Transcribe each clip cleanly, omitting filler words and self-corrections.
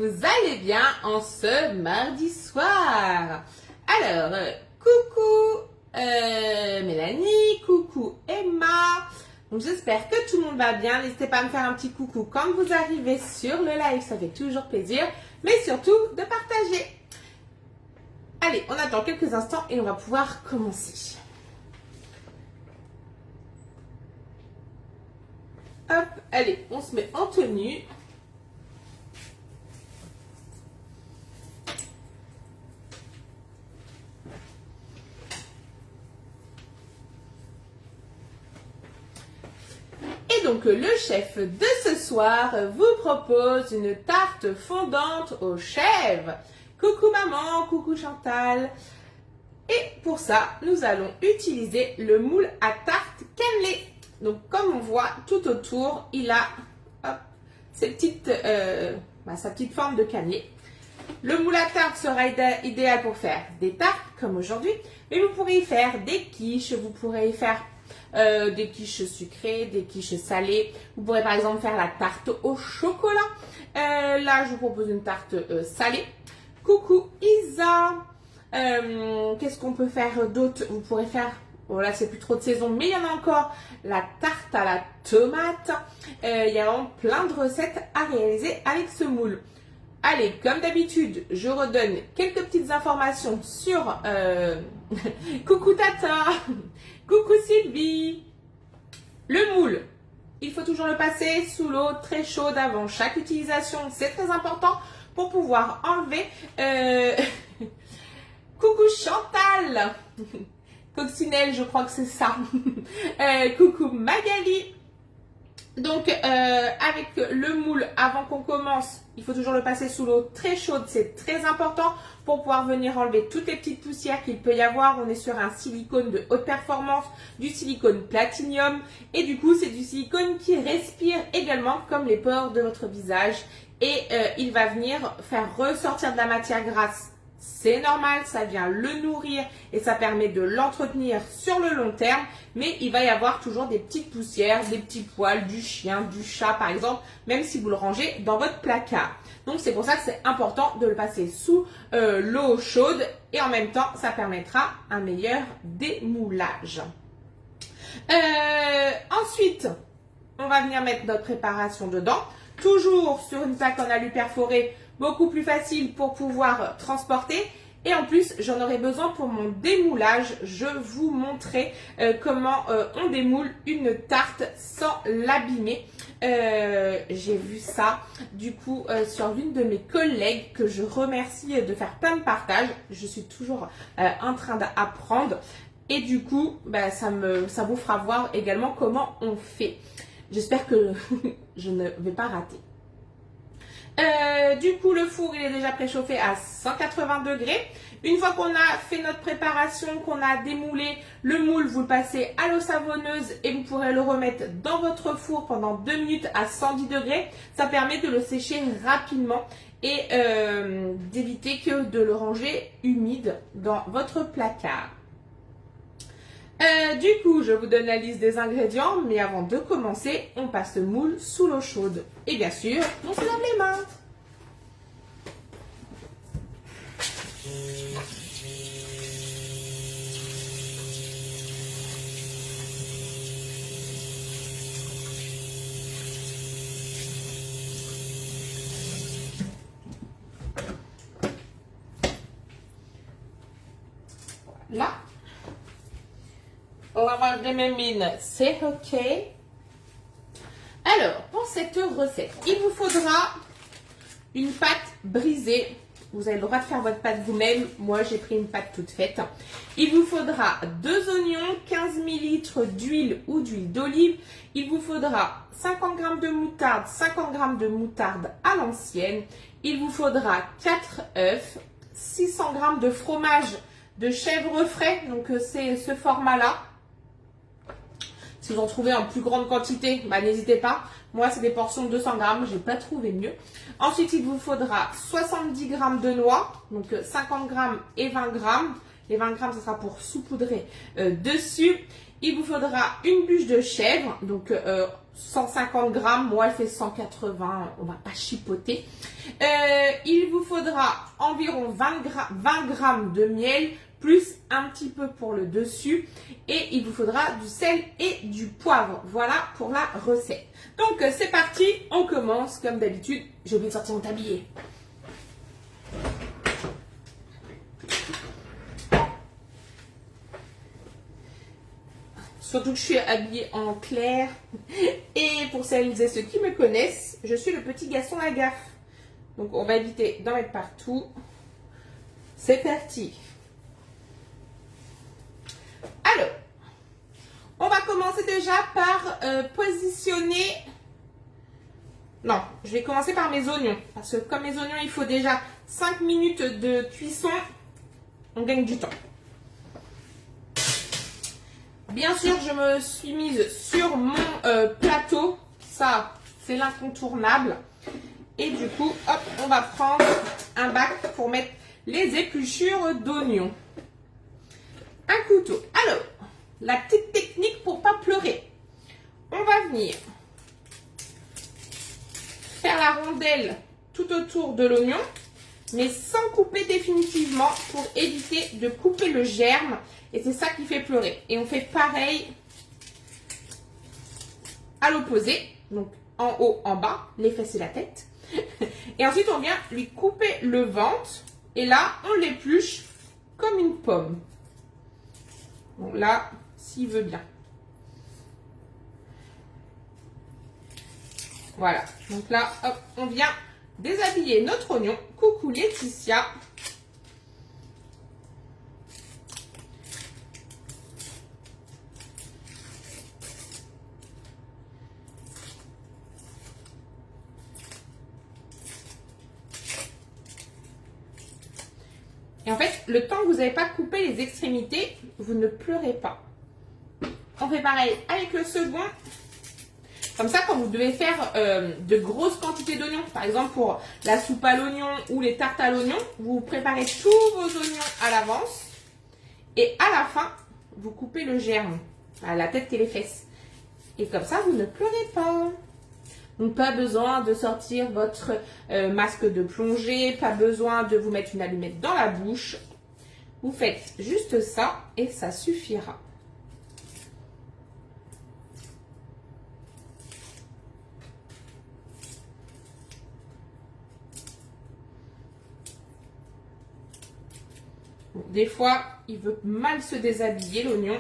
vous allez bien en ce mardi soir. Alors, coucou Mélanie, coucou Emma. Donc j'espère que tout le monde va bien. N'hésitez pas à me faire un petit coucou quand vous arrivez sur le live, ça fait toujours plaisir. Mais surtout de partager. Allez, on attend quelques instants et on va pouvoir commencer. Hop, allez, on se met en tenue. Et donc le chef de ce soir vous propose une tarte fondante aux chèvres. Coucou maman, coucou Chantal. Et pour ça, nous allons utiliser le moule à tarte cannelé. Donc comme on voit tout autour, il a sa petite forme de cannelé. Le moule à tarte sera idéal pour faire des tartes comme aujourd'hui, mais vous pourrez y faire des quiches, vous pourrez y faire des quiches sucrées, des quiches salées. Vous pourrez par exemple faire la tarte au chocolat. Là, je vous propose une tarte salée. Coucou Isa. Qu'est-ce qu'on peut faire d'autre? Vous pourrez faire, bon là c'est plus trop de saison, mais il y en a encore, la tarte à la tomate. Il y a vraiment plein de recettes à réaliser avec ce moule. Allez, comme d'habitude, je redonne quelques petites informations sur... Coucou Tata. Coucou Sylvie. Le moule, il faut toujours le passer sous l'eau très chaude avant chaque utilisation. C'est très important pour pouvoir enlever... Coucou Chantal. Coccinelle, je crois que c'est ça. Coucou Magali. Donc, avec le moule, avant qu'on commence, il faut toujours le passer sous l'eau très chaude. C'est très important pour pouvoir venir enlever toutes les petites poussières qu'il peut y avoir. On est sur un silicone de haute performance, du silicone platinium. Et du coup, c'est du silicone qui respire également comme les pores de votre visage. Et il va venir faire ressortir de la matière grasse. C'est normal, ça vient le nourrir et ça permet de l'entretenir sur le long terme. Mais il va y avoir toujours des petites poussières, des petits poils du chien, du chat par exemple, même si vous le rangez dans votre placard. Donc c'est pour ça que c'est important de le passer sous l'eau chaude et en même temps ça permettra un meilleur démoulage. Ensuite, on va venir mettre notre préparation dedans. Toujours sur une plaque en alu perforé, beaucoup plus facile pour pouvoir transporter. Et en plus, j'en aurai besoin pour mon démoulage. Je vous montrerai comment on démoule une tarte sans l'abîmer. J'ai vu ça du coup sur l'une de mes collègues que je remercie de faire plein de partages. Je suis toujours en train d'apprendre. Et du coup, ça vous fera voir également comment on fait. J'espère que je ne vais pas rater. Du coup, le four, il est déjà préchauffé à 180 degrés. Une fois qu'on a fait notre préparation, qu'on a démoulé le moule, vous le passez à l'eau savonneuse et vous pourrez le remettre dans votre four pendant 2 minutes à 110 degrés. Ça permet de le sécher rapidement et d'éviter que de le ranger humide dans votre placard. Du coup, je vous donne la liste des ingrédients, mais avant de commencer, on passe le moule sous l'eau chaude. Et bien sûr, on se lave les mains. Là. Lavage de mes mines, c'est ok. Alors, pour cette recette, il vous faudra une pâte brisée. Vous avez le droit de faire votre pâte vous-même. Moi, j'ai pris une pâte toute faite. Il vous faudra 2 oignons, 15 ml d'huile ou d'huile d'olive. Il vous faudra 50 g de moutarde, 50 g de moutarde à l'ancienne. Il vous faudra 4 œufs, 600 g de fromage de chèvre frais. Donc, c'est ce format-là. Si vous en trouvez en plus grande quantité, n'hésitez pas. Moi, c'est des portions de 200 grammes. Je n'ai pas trouvé mieux. Ensuite, il vous faudra 70 grammes de noix. Donc, 50 grammes et 20 grammes. Les 20 grammes, ce sera pour saupoudrer dessus. Il vous faudra une bûche de chèvre, donc 150 grammes, moi elle fait 180, on va pas chipoter. Il vous faudra environ 20 grammes de miel, plus un petit peu pour le dessus. Et il vous faudra du sel et du poivre. Voilà pour la recette. Donc c'est parti, on commence comme d'habitude. J'ai oublié de sortir mon tablier. Surtout que je suis habillée en clair. Et pour celles et ceux qui me connaissent, je suis le petit garçon à gaffe. Donc on va éviter d'en mettre partout. C'est parti. Alors, on va commencer déjà par positionner... Non, je vais commencer par mes oignons. Parce que comme mes oignons, il faut déjà 5 minutes de cuisson. On gagne du temps. Bien sûr, je me suis mise sur mon plateau. Ça, c'est l'incontournable. Et du coup, hop, on va prendre un bac pour mettre les épluchures d'oignons. Un couteau. Alors, la petite technique pour pas pleurer. On va venir faire la rondelle tout autour de l'oignon, mais sans couper définitivement pour éviter de couper le germe. Et c'est ça qui fait pleurer. Et on fait pareil à l'opposé. Donc, en haut, en bas, les fesses et la tête. Et ensuite, on vient lui couper le ventre. Et là, on l'épluche comme une pomme. Bon, là, s'il veut bien. Voilà. Donc là, hop, on vient déshabiller notre oignon. Coucou Laetitia. Et en fait, le temps que vous n'avez pas coupé les extrémités, vous ne pleurez pas. On fait pareil avec le second. Comme ça, quand vous devez faire de grosses quantités d'oignons, par exemple pour la soupe à l'oignon ou les tartes à l'oignon, vous préparez tous vos oignons à l'avance. Et à la fin, vous coupez le germe, à la tête et les fesses. Et comme ça, vous ne pleurez pas. Donc, pas besoin de sortir votre masque de plongée, pas besoin de vous mettre une allumette dans la bouche. Vous faites juste ça et ça suffira. Bon, des fois, il veut mal se déshabiller, l'oignon.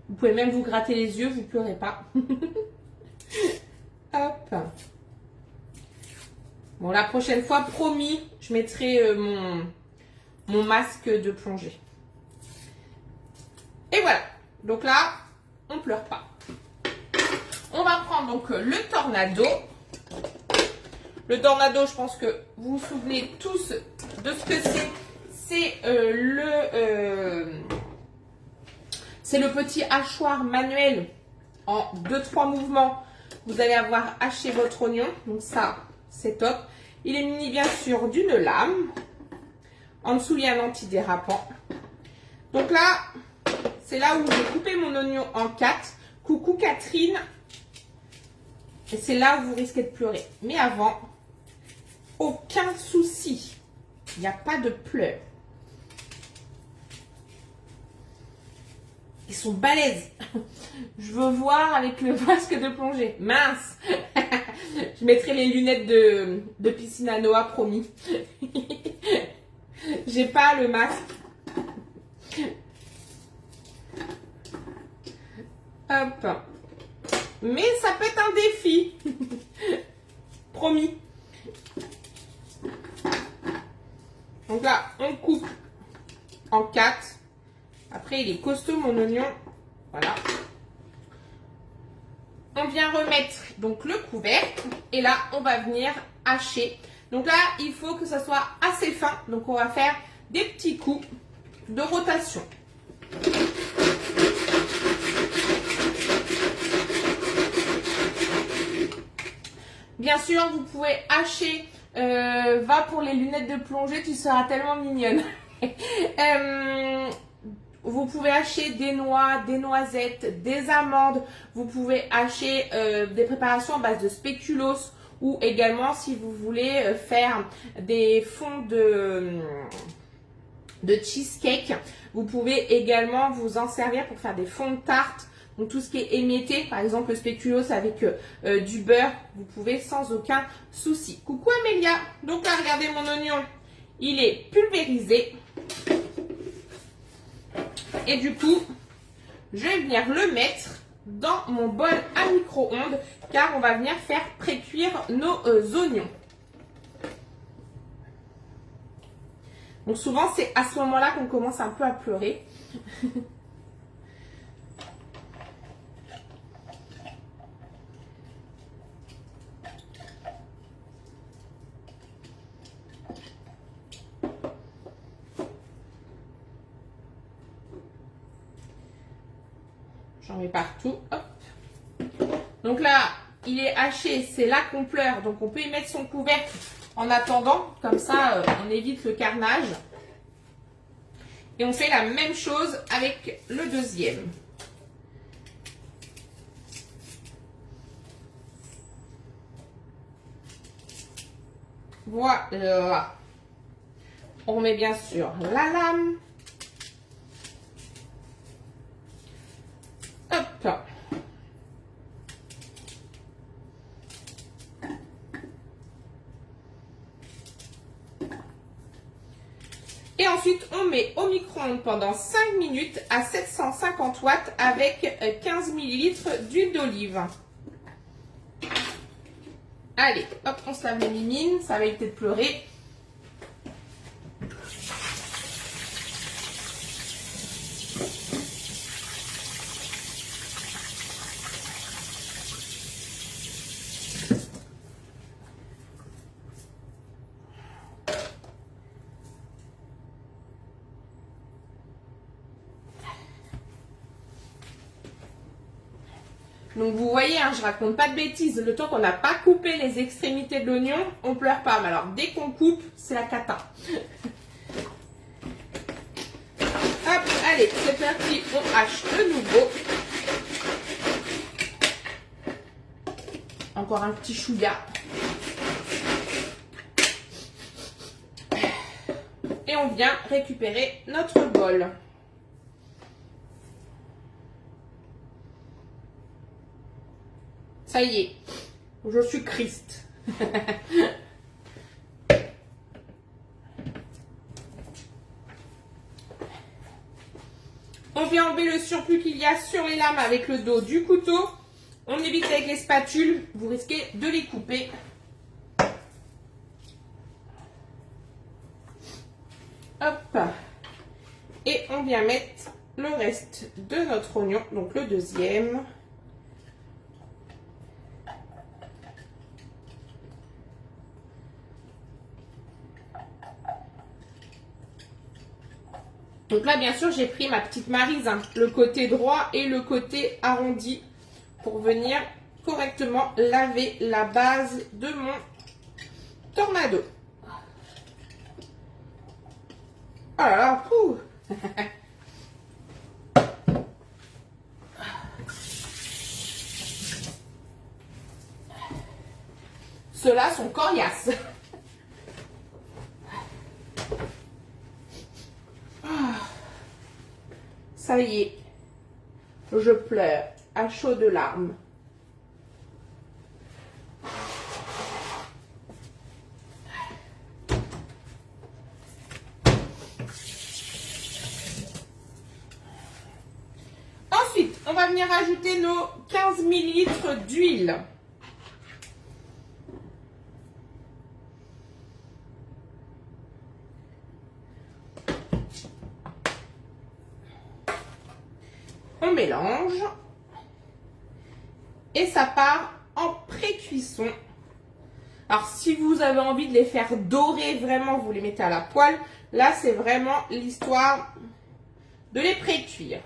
Vous pouvez même vous gratter les yeux, vous ne pleurez pas. Hop. Bon, la prochaine fois, promis, je mettrai mon masque de plongée. Et voilà. Donc là, on ne pleure pas. On va prendre donc le tornado. Le tornado, je pense que vous vous souvenez tous de ce que c'est. C'est le petit hachoir manuel en 2-3 mouvements. Vous allez avoir haché votre oignon. Donc ça, c'est top. Il est muni bien sûr d'une lame. En dessous, il y a un antidérapant. Donc là, c'est là où j'ai coupé mon oignon en 4. Coucou Catherine. Et c'est là où vous risquez de pleurer. Mais avant, aucun souci. Il n'y a pas de pleurs. Ils sont balèzes. Je veux voir avec le masque de plongée. Mince. Je mettrai les lunettes de piscine à Noah, promis. J'ai pas le masque. Hop. Mais ça peut être un défi. Promis. Donc là, on coupe en 4. Après, il est costaud, mon oignon. Voilà. On vient remettre donc le couvercle. Et là, on va venir hacher. Donc là, il faut que ça soit assez fin. Donc, on va faire des petits coups de rotation. Bien sûr, vous pouvez hacher, va pour les lunettes de plongée, tu seras tellement mignonne. Vous pouvez hacher des noix, des noisettes, des amandes. Vous pouvez hacher des préparations à base de spéculoos ou également si vous voulez faire des fonds de cheesecake. Vous pouvez également vous en servir pour faire des fonds de tarte. Donc tout ce qui est émietté, par exemple le spéculoos avec du beurre, vous pouvez sans aucun souci. Coucou Amélia. Donc là, regardez mon oignon, il est pulvérisé. Et du coup, je vais venir le mettre dans mon bol à micro-ondes car on va venir faire pré-cuire nos oignons. Donc souvent, c'est à ce moment-là qu'on commence un peu à pleurer. J'en mets partout. Hop. Donc là, il est haché, c'est là qu'on pleure. Donc on peut y mettre son couvercle en attendant. Comme ça, on évite le carnage. Et on fait la même chose avec le deuxième. Voilà. On met bien sûr la lame. Hop. Et ensuite, on met au micro-ondes pendant 5 minutes à 750 watts avec 15 ml d'huile d'olive. Allez, hop, on se lave les mimines, ça va éviter de pleurer. Donc vous voyez, hein, je raconte pas de bêtises, le temps qu'on n'a pas coupé les extrémités de l'oignon, on pleure pas. Mais alors dès qu'on coupe, c'est la cata. Hop, allez, c'est parti, on hache de nouveau. Encore un petit chouïa. Et on vient récupérer notre bol. Ça y est, je suis Christ. On vient enlever le surplus qu'il y a sur les lames avec le dos du couteau. On évite avec les spatules, vous risquez de les couper. Hop. Et on vient mettre le reste de notre oignon, donc le deuxième. Donc là, bien sûr, j'ai pris ma petite maryse, hein, le côté droit et le côté arrondi pour venir correctement laver la base de mon tornado. Oh là là, pouh. Ceux-là sont coriaces. Ça y est, je pleure à chaudes larmes. Ensuite, on va venir ajouter nos 15 ml d'huile. On mélange et ça part en pré-cuisson. Alors si vous avez envie de les faire dorer vraiment, vous les mettez à la poêle. Là c'est vraiment l'histoire de les pré-cuire.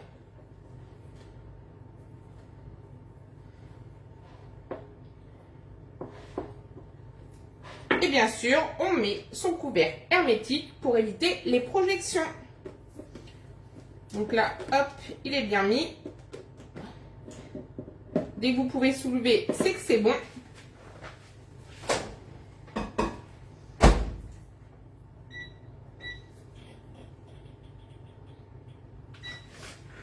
Et bien sûr, on met son couvercle hermétique pour éviter les projections. Donc là, hop, il est bien mis. Dès que vous pouvez soulever, c'est que c'est bon.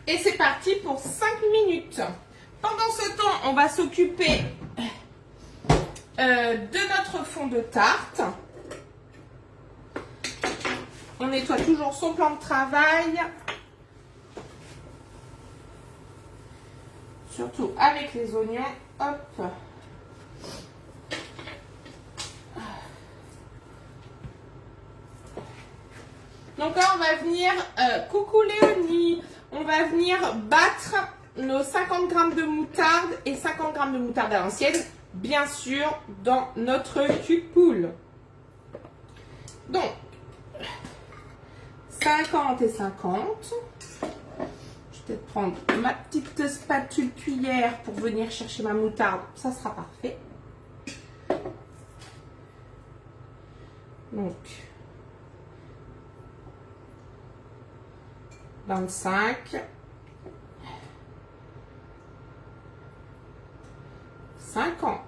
Et c'est parti pour 5 minutes. Pendant ce temps, on va s'occuper de notre fond de tarte. On nettoie toujours son plan de travail. Surtout avec les oignons. Hop. Donc là, on va venir, coucou Léonie, on va venir battre nos 50 g de moutarde et 50 g de moutarde à l'ancienne, bien sûr, dans notre cupoule. Donc, 50 et 50. Je vais peut-être prendre ma petite spatule cuillère pour venir chercher ma moutarde, ça sera parfait. Donc, 25, 50.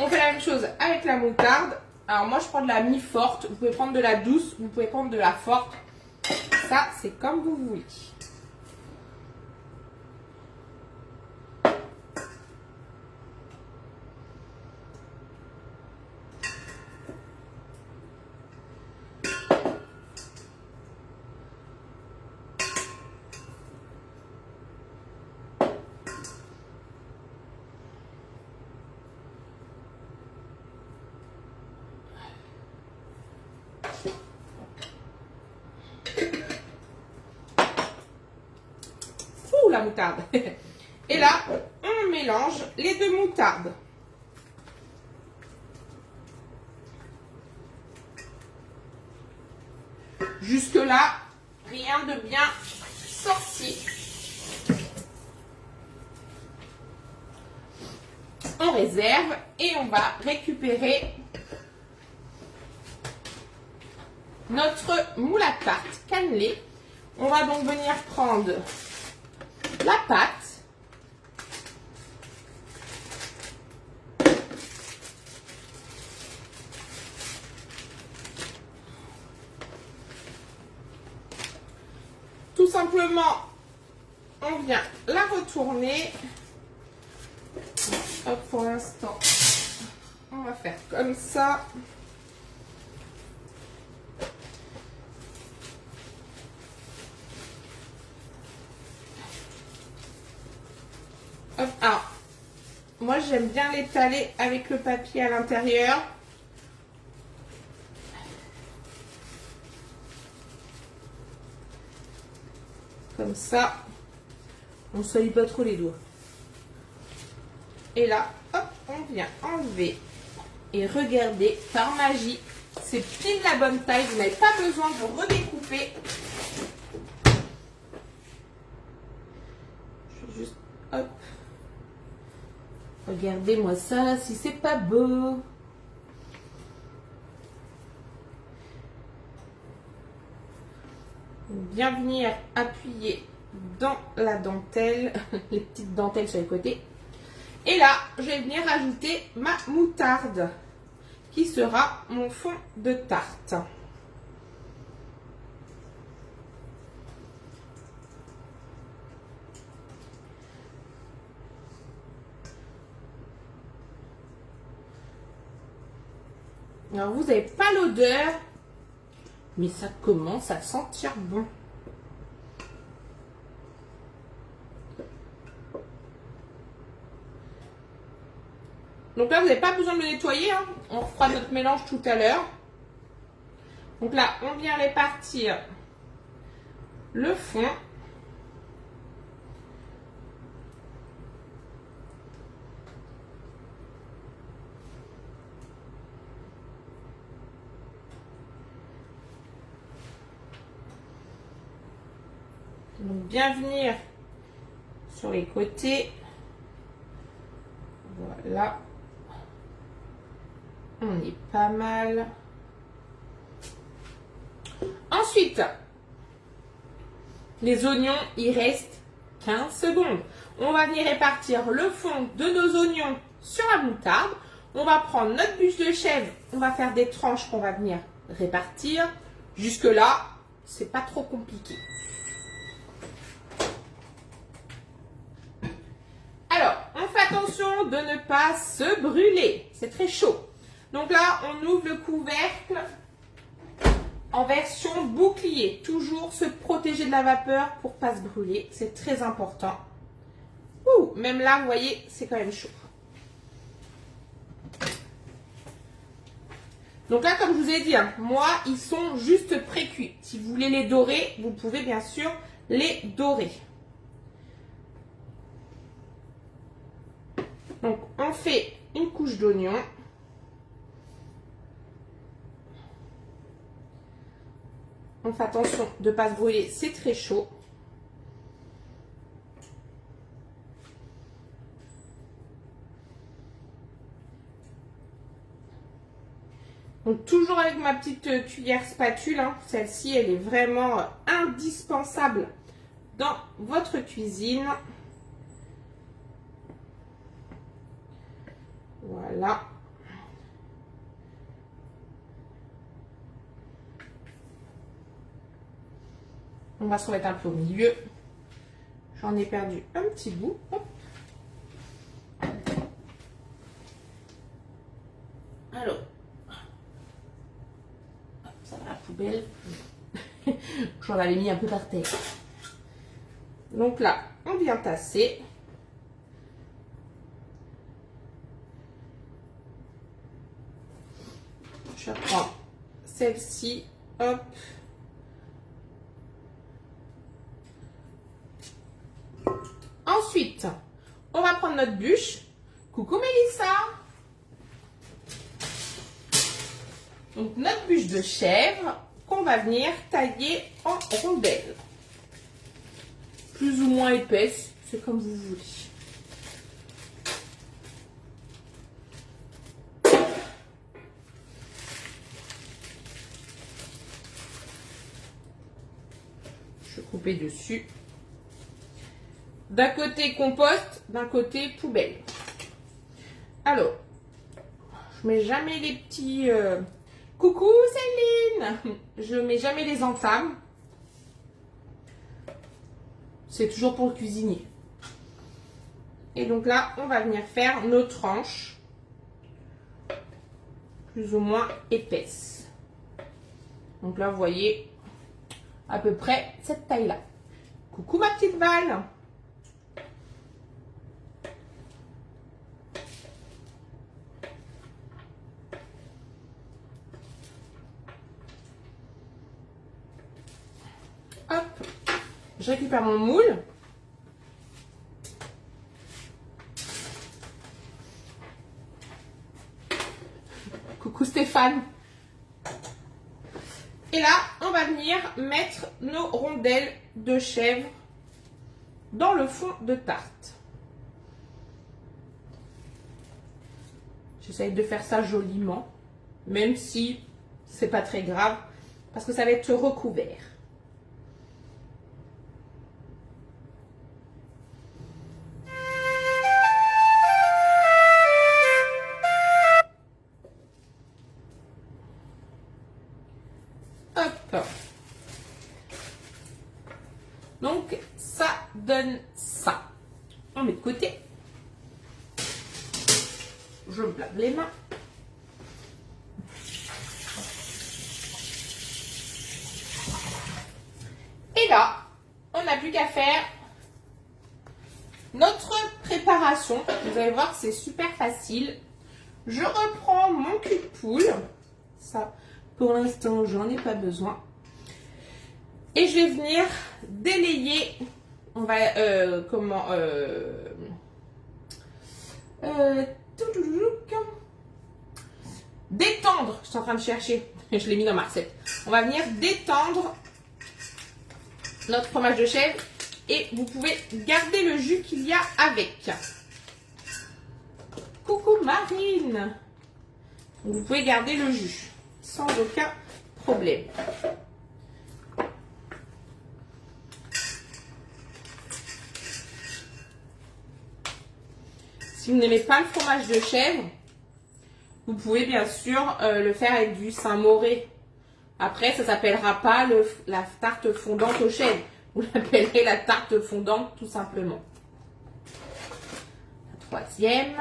On fait la même chose avec la moutarde. Alors moi je prends de la mi-forte, vous pouvez prendre de la douce, vous pouvez prendre de la forte. Ça c'est comme vous voulez. La moutarde. Et là, on mélange les deux moutardes. Jusque là, rien de bien sorti. On réserve et on va récupérer notre moule à tarte cannelé. On va donc venir prendre la pâte, tout simplement on vient la retourner. Hop, pour l'instant on va faire comme ça. Hop, alors, moi j'aime bien l'étaler avec le papier à l'intérieur. Comme ça, on ne salit pas trop les doigts. Et là, hop, on vient enlever. Et regardez, par magie, c'est pile la bonne taille. Vous n'avez pas besoin de redécouper. Je vais juste, hop. Regardez-moi ça, si c'est pas beau. Bien venir appuyer dans la dentelle, les petites dentelles sur les côtés. Et là, je vais venir ajouter ma moutarde, qui sera mon fond de tarte. Alors, vous n'avez pas l'odeur, mais ça commence à sentir bon. Donc là, vous n'avez pas besoin de le nettoyer, hein. On refera notre mélange tout à l'heure. Donc là, on vient répartir le fond. Donc bien venir sur les côtés. Voilà. On est pas mal. Ensuite, les oignons, il reste 15 secondes. On va venir répartir le fond de nos oignons sur la moutarde. On va prendre notre bûche de chèvre. On va faire des tranches qu'on va venir répartir. Jusque là, c'est pas trop compliqué. Alors, on fait attention de ne pas se brûler. C'est très chaud. Donc là, on ouvre le couvercle en version bouclier. Toujours se protéger de la vapeur pour ne pas se brûler. C'est très important. Ouh, même là, vous voyez, c'est quand même chaud. Donc là, comme je vous ai dit, moi, ils sont juste pré-cuits. Si vous voulez les dorer, vous pouvez bien sûr les dorer. Donc, on fait une couche d'oignon. On fait attention de ne pas se brûler, c'est très chaud. Donc, toujours avec ma petite cuillère spatule. Celle-ci, elle est vraiment indispensable dans votre cuisine. Voilà. On va se remettre un peu au milieu. J'en ai perdu un petit bout. Hop. Alors, hop, ça va à la poubelle. J'en avais mis un peu par terre. Donc là, on vient tasser. Je prends celle-ci, hop. Ensuite, on va prendre notre bûche. Coucou Mélissa. Donc notre bûche de chèvre qu'on va venir tailler en rondelles. Plus ou moins épaisse, c'est comme vous voulez. Je vais couper dessus. D'un côté compost, d'un côté poubelle. Alors, je mets jamais les petits... Coucou Céline. Je mets jamais les entames. C'est toujours pour le cuisinier. Et donc là, on va venir faire nos tranches. Plus ou moins épaisses. Donc là, vous voyez, à peu près cette taille-là. Coucou ma petite Val. Hop, je récupère mon moule. Coucou Stéphane. Et là, on va venir mettre nos rondelles de chèvre dans le fond de tarte. J'essaye de faire ça joliment, même si c'est pas très grave, parce que ça va être recouvert. Hop. Donc, ça donne ça. On met de côté. Je me lave les mains. Et là, on n'a plus qu'à faire notre préparation. Vous allez voir, c'est super facile. Je reprends mon cul de poule. Ça, pour l'instant, j'en ai pas besoin. Et je vais venir délayer. On va détendre. Je suis en train de chercher. Je l'ai mis dans ma recette. On va venir détendre notre fromage de chèvre. Et vous pouvez garder le jus qu'il y a avec. Coucou Marine. Donc, vous pouvez garder le jus sans aucun problème. Si vous n'aimez pas le fromage de chèvre, vous pouvez bien sûr le faire avec du Saint-Mauré. Après, ça ne s'appellera pas la tarte fondante aux chèvres. Vous l'appellerez la tarte fondante tout simplement. La troisième.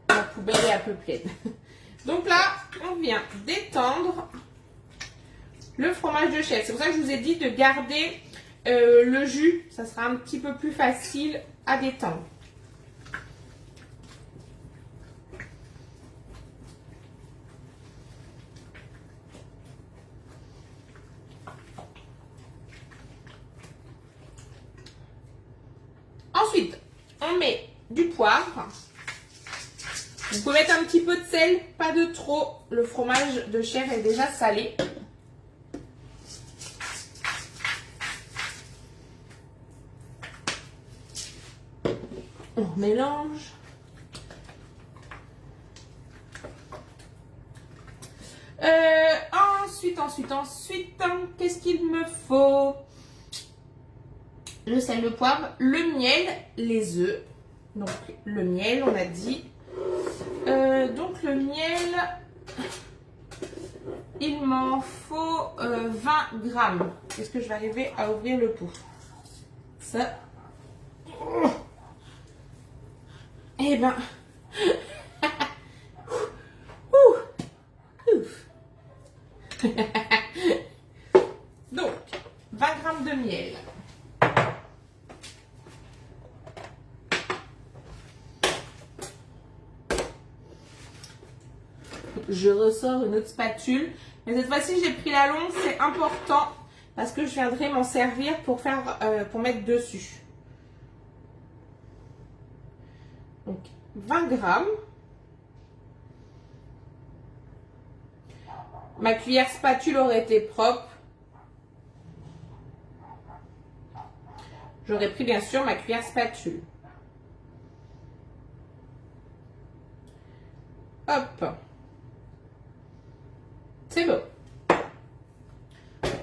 La poubelle est un peu pleine. Donc là, on vient d'étendre le fromage de chèvre. C'est pour ça que je vous ai dit de garder le jus. Ça sera un petit peu plus facile à détendre. Ensuite, on met du poivre. Vous pouvez mettre un petit peu de sel, pas de trop. Le fromage de chèvre est déjà salé. On mélange. Ensuite, qu'est-ce qu'il me faut? Le sel, le poivre, le miel, les œufs. Donc, le miel, on a dit. Donc, le miel, il m'en faut 20 grammes. Est-ce que je vais arriver à ouvrir le pot? Ça. Eh ben. Donc, 20 grammes de miel. Je ressors une autre spatule. Mais cette fois-ci, j'ai pris la longue. C'est important parce que je viendrai m'en servir pour mettre dessus. Donc, 20 grammes. Ma cuillère spatule aurait été propre. J'aurais pris bien sûr ma cuillère spatule. Hop. C'est bon.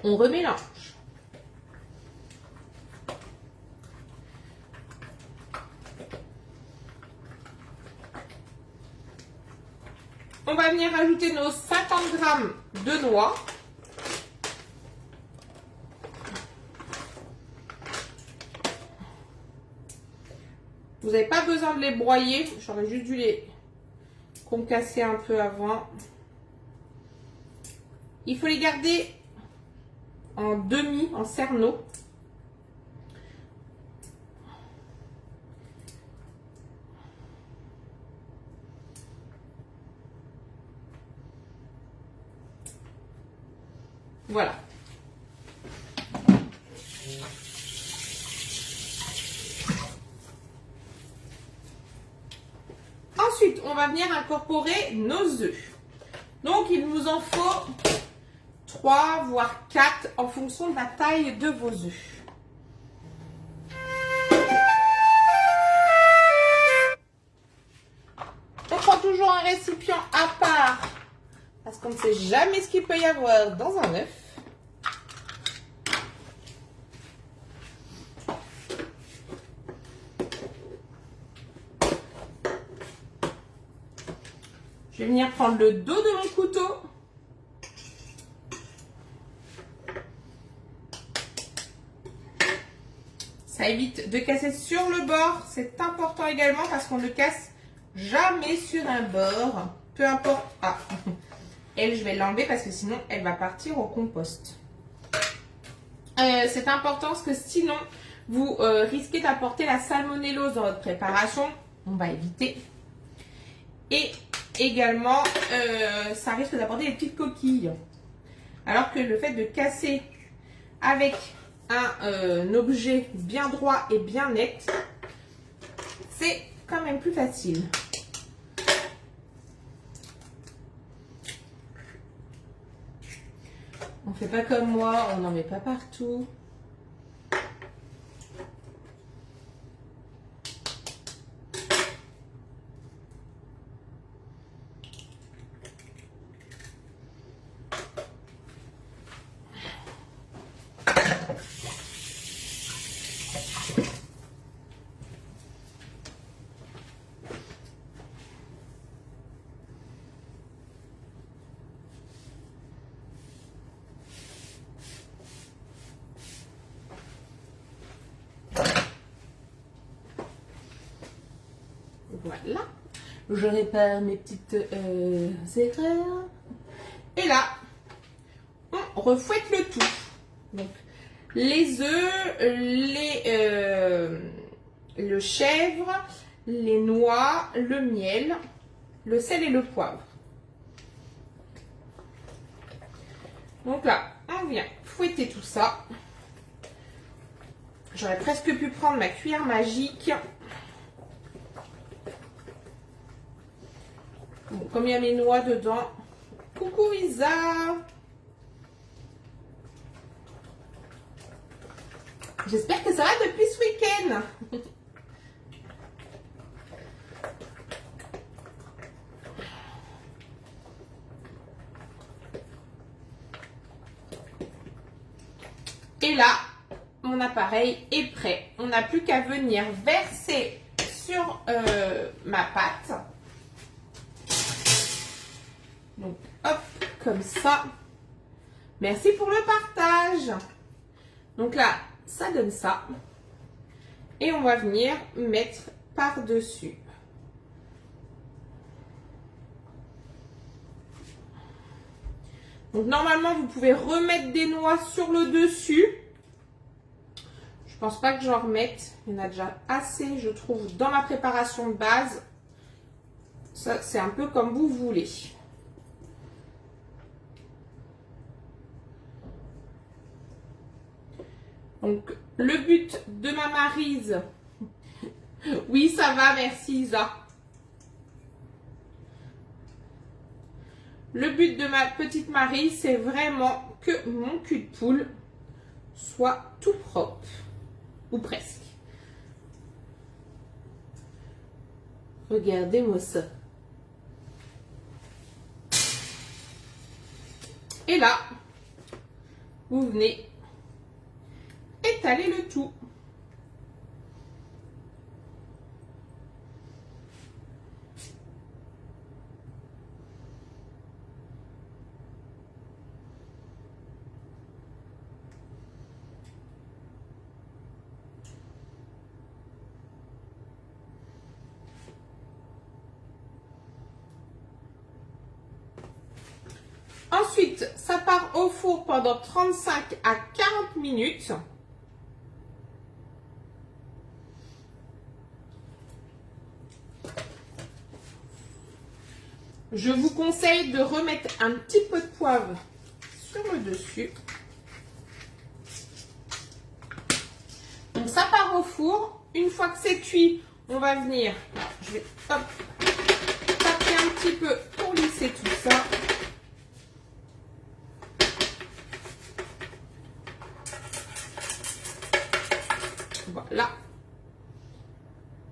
On remélange. On va venir ajouter nos 50 grammes de noix. Vous n'avez pas besoin de les broyer. J'aurais juste dû les concasser un peu avant. Il faut les garder en demi, en cerneau. Voilà. Ensuite, on va venir incorporer nos œufs. Donc, il nous en faut 3 voire 4 en fonction de la taille de vos œufs. On prend toujours un récipient à part parce qu'on ne sait jamais ce qu'il peut y avoir dans un œuf. Je vais venir prendre le dos de mon couteau. Ça évite de casser sur le bord. C'est important également parce qu'on ne casse jamais sur un bord. Peu importe. Ah, elle, je vais l'enlever parce que sinon, elle va partir au compost. C'est important parce que sinon, vous risquez d'apporter la salmonellose dans votre préparation. On va éviter. Et également, ça risque d'apporter des petites coquilles. Alors que le fait de casser avec un objet bien droit et bien net, c'est quand même plus facile. On fait pas comme moi, on n'en met pas partout. Voilà, je répare mes petites erreurs. Et là, on refouette le tout. Donc, les œufs, le chèvre, les noix, le miel, le sel et le poivre. Donc là, on vient fouetter tout ça. J'aurais presque pu prendre ma cuillère magique. Bon, comme il y a mes noix dedans. Coucou Isa! J'espère que ça va depuis ce week-end. Et là, mon appareil est prêt. On n'a plus qu'à venir verser sur ma pâte. Donc, hop, comme ça. Merci pour le partage. Donc là, ça donne ça. Et on va venir mettre par-dessus. Donc normalement, vous pouvez remettre des noix sur le dessus. Je pense pas que j'en remette. Il y en a déjà assez, je trouve, dans ma préparation de base. Ça, c'est un peu comme vous voulez. Donc, le but de ma maryse, oui, ça va, merci Isa. Le but de ma petite maryse, c'est vraiment que mon cul de poule soit tout propre, ou presque. Regardez-moi ça. Et là, vous venez étaler le tout. Ensuite, ça part au four pendant 35 à 40 minutes. Je vous conseille de remettre un petit peu de poivre sur le dessus. Donc ça part au four. Une fois que c'est cuit, on va venir, je vais hop, taper un petit peu pour lisser tout ça. Voilà.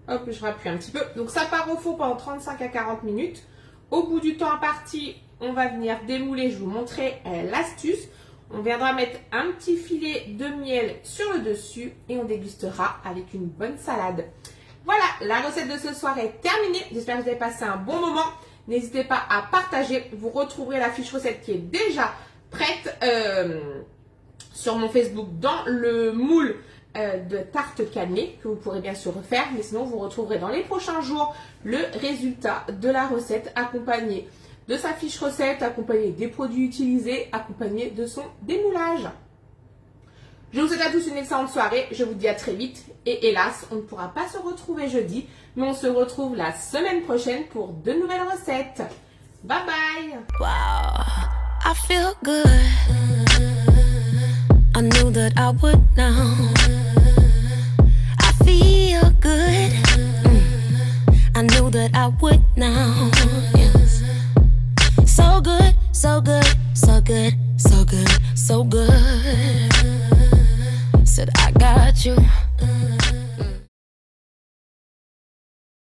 Hop, je rappuie un petit peu. Donc ça part au four pendant 35 à 40 minutes. Au bout du temps imparti, on va venir démouler. Je vous montrerai l'astuce. On viendra mettre un petit filet de miel sur le dessus et on dégustera avec une bonne salade. Voilà, la recette de ce soir est terminée. J'espère que vous avez passé un bon moment. N'hésitez pas à partager. Vous retrouverez la fiche recette qui est déjà prête sur mon Facebook dans le moule de tarte cannelée que vous pourrez bien sûr refaire, mais sinon vous retrouverez dans les prochains jours le résultat de la recette accompagné de sa fiche recette, accompagné des produits utilisés, accompagné de son démoulage. Je vous souhaite à tous une excellente soirée, je vous dis à très vite et hélas on ne pourra pas se retrouver jeudi, mais on se retrouve la semaine prochaine pour de nouvelles recettes. Bye bye. Wow, I feel good. I knew that I would now. I feel good. I knew that I would now. Yes. So good, so good, so good, so good, so you.